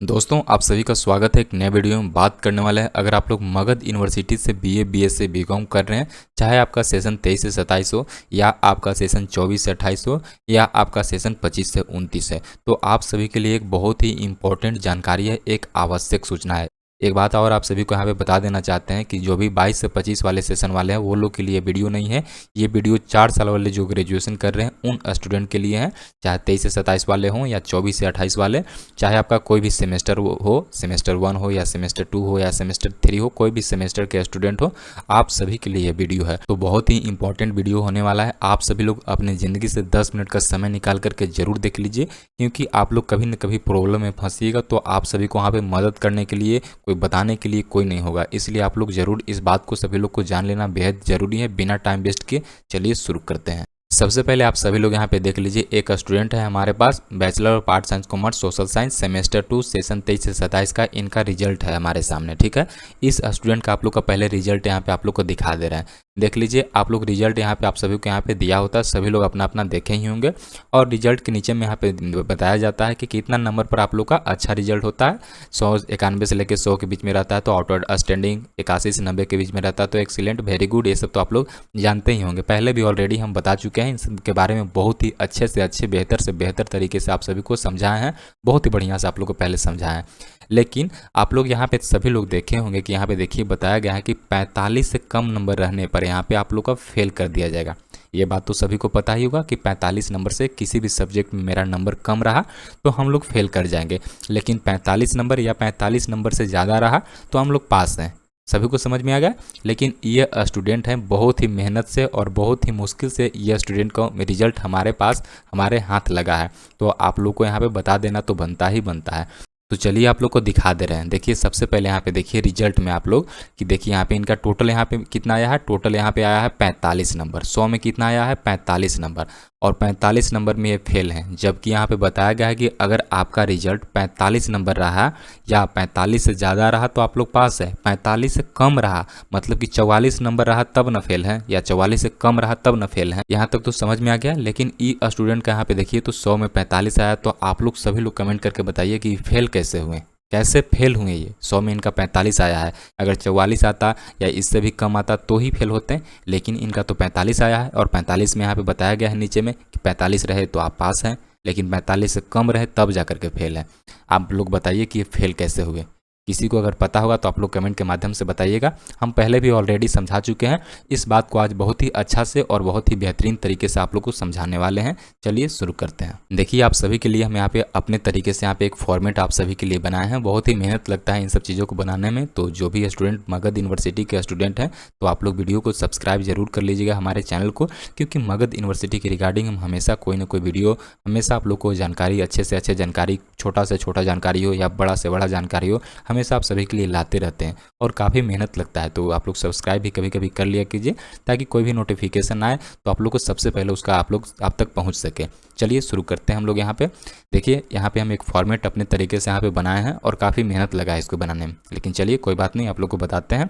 दोस्तों आप सभी का स्वागत है। एक नए वीडियो में बात करने वाले हैं। अगर आप लोग मगध यूनिवर्सिटी से बीए, बीएससी, बीकॉम कर रहे हैं, चाहे आपका सेशन 23 से 27 हो या आपका सेशन 24 से 28 हो या आपका सेशन 25 से 29 है, तो आप सभी के लिए एक बहुत ही इंपॉर्टेंट जानकारी है, एक आवश्यक सूचना है। एक बात और आप सभी को यहाँ पे बता देना चाहते हैं कि जो भी 22 से 25 वाले सेशन वाले हैं वो लोग के लिए वीडियो नहीं है। ये वीडियो 4 साल वाले जो ग्रेजुएशन कर रहे हैं उन स्टूडेंट के लिए है, चाहे 23 से 27 वाले हों या 24 से 28 वाले, चाहे आपका कोई भी सेमेस्टर हो, सेमेस्टर 1 हो या सेमेस्टर 2 हो या सेमेस्टर 3 हो, कोई भी सेमेस्टर के स्टूडेंट हो, आप सभी के लिए ये वीडियो है। तो बहुत ही इंपॉर्टेंट वीडियो होने वाला है। आप सभी लोग अपनी ज़िंदगी से 10 मिनट का समय निकाल करके ज़रूर देख लीजिए, क्योंकि आप लोग कभी न कभी प्रॉब्लम में फंसिएगा तो आप सभी को वहाँ पर मदद करने के लिए, कोई बताने के लिए कोई नहीं होगा। इसलिए आप लोग ज़रूर इस बात को सभी लोग को जान लेना बेहद ज़रूरी है। बिना टाइम वेस्ट किए चलिए शुरू करते हैं। सबसे पहले आप सभी लोग यहाँ पे देख लीजिए, एक स्टूडेंट है हमारे पास, bachelor of arts science commerce social science semester 2 session 23 से 27 का इनका रिजल्ट है हमारे सामने। ठीक है, इस स्टूडेंट का आप लोग का पहले रिजल्ट यहाँ पे आप लोग को दिखा दे रहे हैं। देख लीजिए आप लोग, रिजल्ट यहाँ पे आप सभी को यहाँ पे दिया होता है, सभी लोग अपना अपना देखे ही होंगे। और रिजल्ट के नीचे में यहाँ पे बताया जाता है कि कितना नंबर पर आप लोग का अच्छा रिजल्ट होता है। 191 से लेकर 100 के बीच में रहता है तो आउटस्टैंडिंग, 81 से 90 के बीच में रहता है तो एक्सीलेंट, वेरी गुड, ये सब तो आप लोग जानते ही होंगे। पहले भी ऑलरेडी हम बता चुके हैं, इन सब के बारे में बहुत ही अच्छे से अच्छे, बेहतर से बेहतर तरीके से आप सभी को समझाए हैं, बहुत ही बढ़िया से आप लोग को पहले समझाए हैं। लेकिन आप लोग यहाँ पे सभी लोग देखे होंगे कि यहाँ पे देखिए बताया गया है कि 45 से कम नंबर रहने पर यहाँ पे आप लोग का फेल कर दिया जाएगा। ये बात तो सभी को पता ही होगा कि 45 नंबर से किसी भी सब्जेक्ट में मेरा नंबर कम रहा तो हम लोग फेल कर जाएंगे, लेकिन 45 नंबर या 45 नंबर से ज़्यादा रहा तो हम लोग पास हैं। सभी को समझ में आ गया। लेकिन ये स्टूडेंट हैं, बहुत ही मेहनत से और बहुत ही मुश्किल से ये स्टूडेंट का रिजल्ट हमारे पास, हमारे हाथ लगा है, तो आप लोग को यहाँ पे बता देना तो बनता ही बनता है। तो चलिए आप लोग को दिखा दे रहे हैं। देखिए सबसे पहले यहाँ पे देखिए रिजल्ट में आप लोग कि देखिए यहाँ पे इनका टोटल यहाँ पे कितना आया है, टोटल यहाँ पे आया है 45 नंबर। 100 में कितना आया है, 45 नंबर, और 45 नंबर में ये फेल हैं। जबकि यहाँ पे बताया गया है कि अगर आपका रिजल्ट 45 नंबर रहा या 45 से ज़्यादा रहा तो आप लोग पास है, 45 से कम रहा मतलब कि 44 नंबर रहा तब न फेल है, या 44 से कम रहा तब न फेल है। यहाँ तक तो समझ में आ गया। लेकिन ई स्टूडेंट का यहाँ पे देखिए तो 100 में 45 आया, तो आप लोग सभी लोग कमेंट करके बताइए कि फेल कैसे हुए, कैसे फेल हुए। ये 100 में इनका 45 आया है, अगर 44 आता या इससे भी कम आता तो ही फेल होते हैं, लेकिन इनका तो 45 आया है। और 45 में यहाँ पे बताया गया है नीचे में कि 45 रहे तो आप पास हैं, लेकिन 45 से कम रहे तब जा करके फेल है। आप लोग बताइए कि ये फेल कैसे हुए। किसी को अगर पता होगा तो आप लोग कमेंट के माध्यम से बताइएगा। हम पहले भी ऑलरेडी समझा चुके हैं, इस बात को आज बहुत ही अच्छा से और बहुत ही बेहतरीन तरीके से आप लोग को समझाने वाले हैं। चलिए शुरू करते हैं। देखिए आप सभी के लिए हम यहाँ पे अपने तरीके से यहाँ पे एक फॉर्मेट आप सभी के लिए बनाए हैं। बहुत ही मेहनत लगता है इन सब चीज़ों को बनाने में, तो जो भी स्टूडेंट मगध यूनिवर्सिटी के स्टूडेंट हैं तो आप लोग वीडियो को सब्सक्राइब जरूर कर लीजिएगा हमारे चैनल को, क्योंकि मगध यूनिवर्सिटी के रिगार्डिंग हम हमेशा कोई ना कोई वीडियो, हमेशा आप लोग को जानकारी, अच्छे से अच्छे जानकारी, छोटा से छोटा जानकारी हो या बड़ा से बड़ा जानकारी हो, हमेशा आप सभी के लिए लाते रहते हैं और काफ़ी मेहनत लगता है। तो आप लोग सब्सक्राइब भी कभी कभी कर लिया कीजिए, ताकि कोई भी नोटिफिकेशन आए तो आप लोग को सबसे पहले उसका आप लोग आप तक पहुंच सके। चलिए शुरू करते हैं हम लोग। यहाँ पे देखिए, यहाँ पे हम एक फॉर्मेट अपने तरीके से यहाँ पे बनाए हैं और काफ़ी मेहनत लगा है इसको बनाने में, लेकिन चलिए कोई बात नहीं, आप लोग को बताते हैं।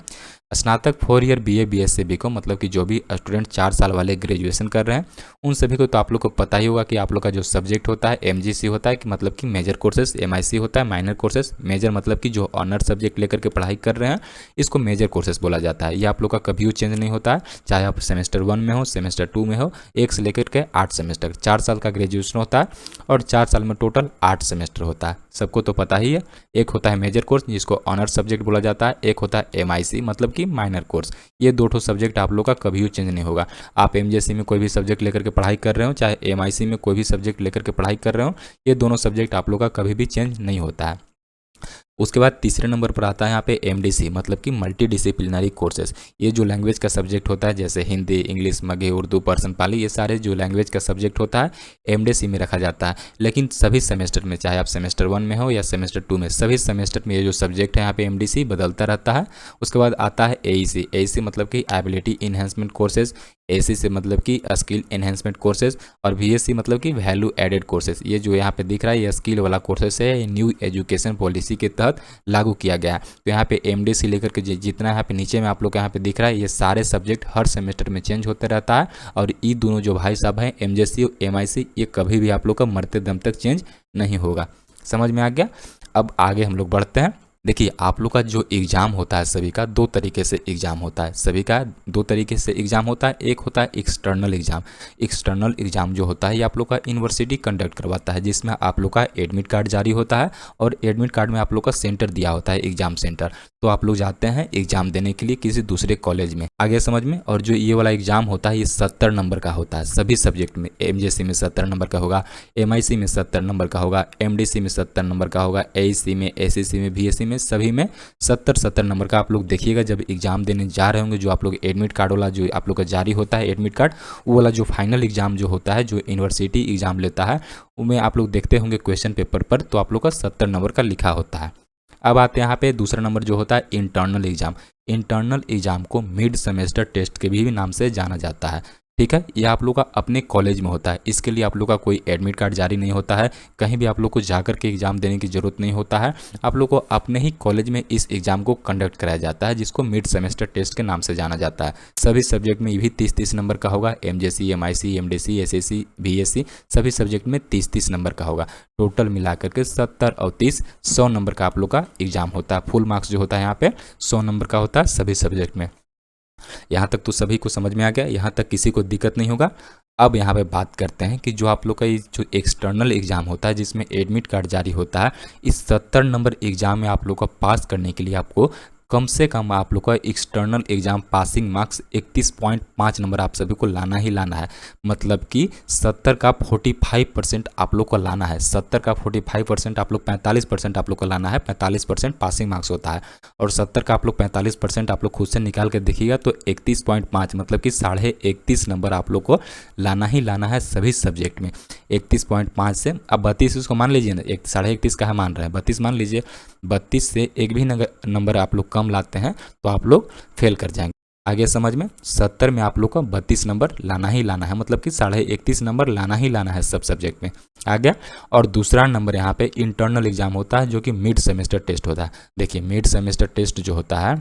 स्नातक 4 ईयर बीए, बीएससी, बीकॉम, मतलब कि जो भी स्टूडेंट 4 साल वाले ग्रेजुएशन कर रहे हैं उन सभी को तो आप लोग को पता ही होगा कि आप लोग का जो सब्जेक्ट होता है एमजीसी होता है, कि मतलब कि मेजर कोर्सेज, एमआईसी होता है माइनर कोर्सेज। मेजर मतलब कि जो ऑनर सब्जेक्ट लेकर के पढ़ाई कर रहे हैं इसको मेजर कोर्सेज बोला जाता है। ये आप लोग का कभी चेंज नहीं होता है, चाहे आप सेमेस्टर 1 में हो, सेमेस्टर 2 में हो, 1 से लेकर के 8 सेमेस्टर, 4 साल का ग्रेजुएशन होता है और 4 साल में टोटल 8 सेमेस्टर होता है। सबको तो पता ही है। एक होता है मेजर कोर्स जिसको ऑनर सब्जेक्ट बोला जाता है, एक होता है एमआईसी मतलब कि माइनर कोर्स। ये दो सब्जेक्ट आप लोग का कभी चेंज नहीं होगा। आप एमजीसी में कोई भी सब्जेक्ट लेकर के पढ़ाई कर रहे हो, चाहे एमआईसी में कोई भी सब्जेक्ट लेकर के पढ़ाई कर रहे हो, ये दोनों सब्जेक्ट आप लोग का कभी भी चेंज नहीं होता है। उसके बाद तीसरे नंबर पर आता है यहाँ पे एमडीसी मतलब कि मल्टी डिसिप्लिनरी कोर्सेज। ये जो लैंग्वेज का सब्जेक्ट होता है, जैसे हिंदी, इंग्लिश, मगही, उर्दू, पर्सन, पाली, ये सारे जो लैंग्वेज का सब्जेक्ट होता है एमडीसी में रखा जाता है। लेकिन सभी सेमेस्टर में, चाहे आप सेमेस्टर 1 में हो या सेमेस्टर 2 में, सभी सेमेस्टर में ये जो सब्जेक्ट है यहाँ पे एमडीसी बदलता रहता है। उसके बाद आता है एईसी। एईसी मतलब कि एबिलिटी इन्हेंसमेंट कोर्सेज, एसी से मतलब कि स्किल एनहेंसमेंट कोर्सेज, और वीएससी मतलब कि वैल्यू एडेड कोर्सेज। ये जो यहाँ पे दिख रहा है ये स्किल वाला कोर्सेज है, ये न्यू एजुकेशन पॉलिसी के तहत लागू किया गया है। तो यहाँ पे एमडीसी लेकर के जितना यहाँ पे नीचे में आप लोग यहाँ पे दिख रहा है, ये सारे सब्जेक्ट हर सेमेस्टर में चेंज होते रहता है। और ये दोनों जो भाई साहब हैं एमजेसी और एमआईसी, ये कभी भी आप लोग का मरते दम तक चेंज नहीं होगा। समझ में आ गया। अब आगे हम लोग बढ़ते हैं। देखिए आप लोग का जो एग्ज़ाम होता है सभी का दो तरीके से एग्ज़ाम होता है, सभी का दो तरीके से एग्ज़ाम होता है। एक होता है एक्सटर्नल एग्ज़ाम। एक्सटर्नल एग्ज़ाम जो होता है ये आप लोग का यूनिवर्सिटी कंडक्ट करवाता है, जिसमें आप लोग का एडमिट कार्ड जारी होता है और एडमिट कार्ड में आप लोग का सेंटर दिया होता है, एग्ज़ाम सेंटर। तो आप लोग जाते हैं एग्ज़ाम देने के लिए किसी दूसरे कॉलेज में, आगे समझ में। और जो ये वाला एग्ज़ाम होता है ये 70 नंबर का होता है सभी सब्जेक्ट में। एमजेसी में 70 नंबर का होगा, एमआईसी में 70 नंबर का होगा, एमडीसी में 70 नंबर का होगा, एईसी में, एसीसी में, बीएससी में, सभी में 70 नंबर का आप लोग देखिएगा जब एग्ज़ाम देने जा रहे होंगे। जो आप लोग एडमिट कार्ड वाला जो आप लोग का जारी होता है एडमिट कार्ड, वो वाला जो फाइनल एग्ज़ाम जो होता है, जो यूनिवर्सिटी एग्ज़ाम लेता है, उसमें आप लोग देखते होंगे क्वेश्चन पेपर पर, तो आप लोग का 70 नंबर का लिखा होता है। अब आते हैं यहाँ पे दूसरा नंबर जो होता है इंटरनल एग्ज़ाम। इंटरनल एग्ज़ाम को मिड सेमेस्टर टेस्ट के भी नाम से जाना जाता है, ठीक है। ये आप लोग का अपने कॉलेज में होता है, इसके लिए आप लोग का कोई एडमिट कार्ड जारी नहीं होता है, कहीं भी आप लोग को जाकर के एग्ज़ाम देने की ज़रूरत नहीं होता है। आप लोग को अपने ही कॉलेज में इस एग्ज़ाम को कंडक्ट कराया जाता है, जिसको मिड सेमेस्टर टेस्ट के नाम से जाना जाता है। सभी सब्जेक्ट में ये भी 30-30 नंबर का होगा। MJC, MIC, MDC, SSC, BSc सभी सब्जेक्ट में 30-30 नंबर का होगा। टोटल मिलाकर के 70 और 30 100 नंबर का आप लोग का एग्ज़ाम होता है। फुल मार्क्स जो होता है यहाँ पे 100 नंबर का होता है सभी सब्जेक्ट में। यहाँ तक तो सभी को समझ में आ गया, यहाँ तक किसी को दिक्कत नहीं होगा। अब यहाँ पे बात करते हैं कि जो आप लोग का ये जो एक्सटर्नल एग्ज़ाम होता है जिसमें एडमिट कार्ड जारी होता है, इस 70 नंबर एग्ज़ाम में आप लोग का पास करने के लिए आपको कम से कम आप लोग का external exam passing marks 31.5 number आप सभी को लाना ही लाना है। मतलब कि 70 का 45% आप लोग को लाना है। 70 का 45% आप लोग 45% आप लोग को लाना है। 45% पासिंग मार्क्स होता है और 70 का आप लोग 45% आप लोग खुद से निकाल के देखिएगा तो 31.5 मतलब कि 31.5 नंबर आप लोग को लाना ही लाना है सभी सब्जेक्ट में। 31.5 से अब 32 उसको मान लीजिए ना, 31.5 का है मान रहे हैं, 32 मान लीजिए। 32 से एक भी नंबर आप लोग कम लाते हैं तो आप लोग फेल कर जाएंगे। आगे समझ में 70 में आप लोग को 32 नंबर लाना ही लाना है, मतलब कि 31.5 नंबर लाना ही लाना है सब सब्जेक्ट में। आ गया। और दूसरा नंबर यहाँ पे इंटरनल एग्जाम होता है जो कि मिड सेमेस्टर टेस्ट होता है। देखिए मिड सेमेस्टर टेस्ट जो होता है,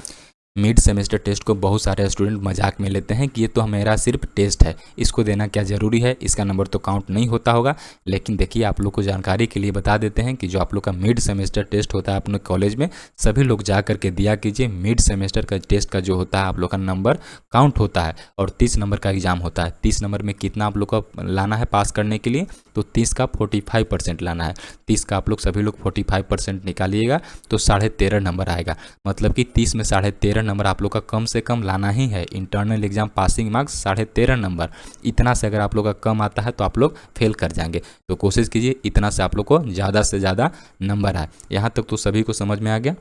मिड सेमेस्टर टेस्ट को बहुत सारे स्टूडेंट मजाक में लेते हैं कि ये तो मेरा सिर्फ टेस्ट है, इसको देना क्या ज़रूरी है, इसका नंबर तो काउंट नहीं होता होगा। लेकिन देखिए आप लोग को जानकारी के लिए बता देते हैं कि जो आप लोग का मिड सेमेस्टर टेस्ट होता है अपने कॉलेज में, सभी लोग जा करके दिया कीजिए। मिड सेमेस्टर का टेस्ट का जो होता है आप लोग का नंबर काउंट होता है और 30 नंबर का एग्जाम होता है। 30 नंबर में कितना आप लोग का लाना है पास करने के लिए, तो 30 का 45% लाना है। 30 का आप लोग सभी लोग 45% निकालिएगा तो 13.5 नंबर आएगा। मतलब कि 30 में 13.5 नंबर आप लोग का कम से कम लाना ही है। Internal exam passing marks 13.5 number, इतना से अगर आप लोग का कम आता है तो आप लोग फेल कर जाएंगे। तो कोशिश कीजिए इतना से आप लोग को ज़्यादा से ज़्यादा नंबर आए। यहाँ तक तो सभी को समझ में आ गया।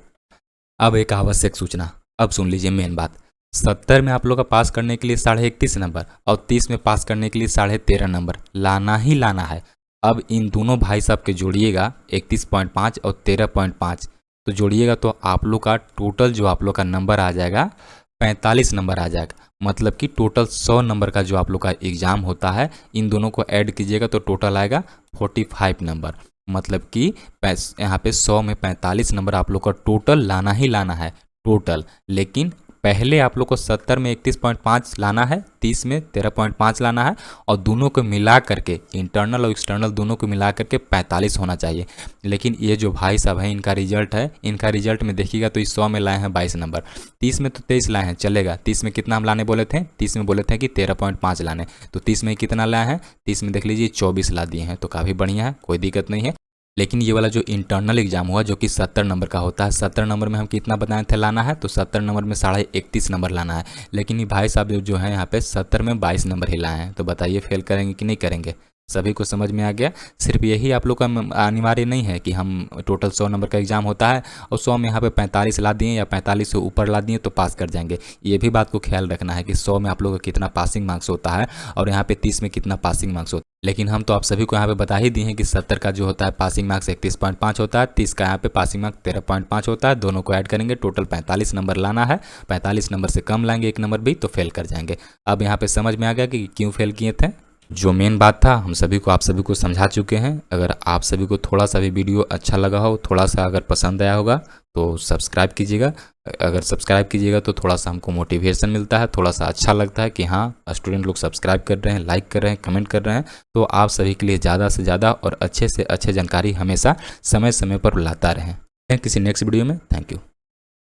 अब एक आवश्यक सूचना, अब सुन लीजिए मेन बात। 70 में आप लोग का पास करने के लिए 31.5 नंबर और 30 में पास करने के लिए 13.5 नंबर लाना ही लाना है। अब इन दोनों भाई साहब के जोड़िएगा 31.5 और 13.5, तो जोड़िएगा तो आप लोग का टोटल जो आप लोग का नंबर आ जाएगा 45 नंबर आ जाएगा। मतलब कि टोटल 100 नंबर का जो आप लोग का एग्ज़ाम होता है, इन दोनों को ऐड कीजिएगा तो टोटल आएगा 45 नंबर। मतलब कि यहाँ पे 100 में 45 नंबर आप लोग का टोटल लाना ही लाना है टोटल। लेकिन पहले आप लोग को 70 में 31.5 लाना है, 30 में 13.5 लाना है और दोनों को मिला करके इंटरनल और एक्सटर्नल दोनों को मिला करके 45 होना चाहिए। लेकिन ये जो भाई साहब हैं इनका रिजल्ट है, इनका रिजल्ट में देखिएगा तो इस 100 में लाए हैं 22 नंबर, 30 में तो 23 लाए हैं चलेगा। 30 में कितना हम लाने बोले थे, 30 में बोले थे कि 13.5 लाने, तो 30 में कितना लाए हैं, 30 में देख लीजिए 24 ला दिए हैं, तो काफ़ी बढ़िया है, कोई दिक्कत नहीं है। लेकिन ये वाला जो इंटरनल एग्जाम हुआ जो कि 70 नंबर का होता है, 70 नंबर में हम कितना बताए थे लाना है, तो 70 नंबर में 31.5 नंबर लाना है। लेकिन ये भाई साहब जो है यहाँ पे 70 में 22 नंबर ही लाए हैं, तो बताइए फेल करेंगे कि नहीं करेंगे। सभी को समझ में आ गया। सिर्फ यही आप लोग का अनिवार्य नहीं है कि हम टोटल 100 नंबर का एग्जाम होता है और 100 में यहाँ पे 45 ला दिए या 45 से ऊपर ला दिए तो पास कर जाएंगे। ये भी बात को ख्याल रखना है कि 100 में आप लोग का कितना पासिंग मार्क्स होता है और यहाँ पे 30 में कितना पासिंग मार्क्स होता है। लेकिन हम तो आप सभी को यहाँ पे बता ही दिए हैं कि 70 का जो होता है पासिंग मार्क्स 31.5 होता है, 30 का यहाँ पे पासिंग मार्क्स 13.5 होता है। दोनों को ऐड करेंगे टोटल 45 नंबर लाना है। 45 नंबर से कम लाएंगे एक नंबर भी तो फेल कर जाएंगे। अब यहाँ पे समझ में आ गया कि क्यों फेल किए थे। जो मेन बात था हम सभी को आप सभी को समझा चुके हैं। अगर आप सभी को थोड़ा सा भी वीडियो अच्छा लगा हो, थोड़ा सा अगर पसंद आया होगा तो सब्सक्राइब कीजिएगा। अगर सब्सक्राइब कीजिएगा तो थोड़ा सा हमको मोटिवेशन मिलता है, थोड़ा सा अच्छा लगता है कि हाँ स्टूडेंट लोग सब्सक्राइब कर रहे हैं, लाइक कर रहे हैं, कमेंट कर रहे हैं। तो आप सभी के लिए ज़्यादा से ज़्यादा और अच्छे से अच्छे जानकारी हमेशा समय समय पर लाता रहें। किसी नेक्स्ट वीडियो में। Thank you.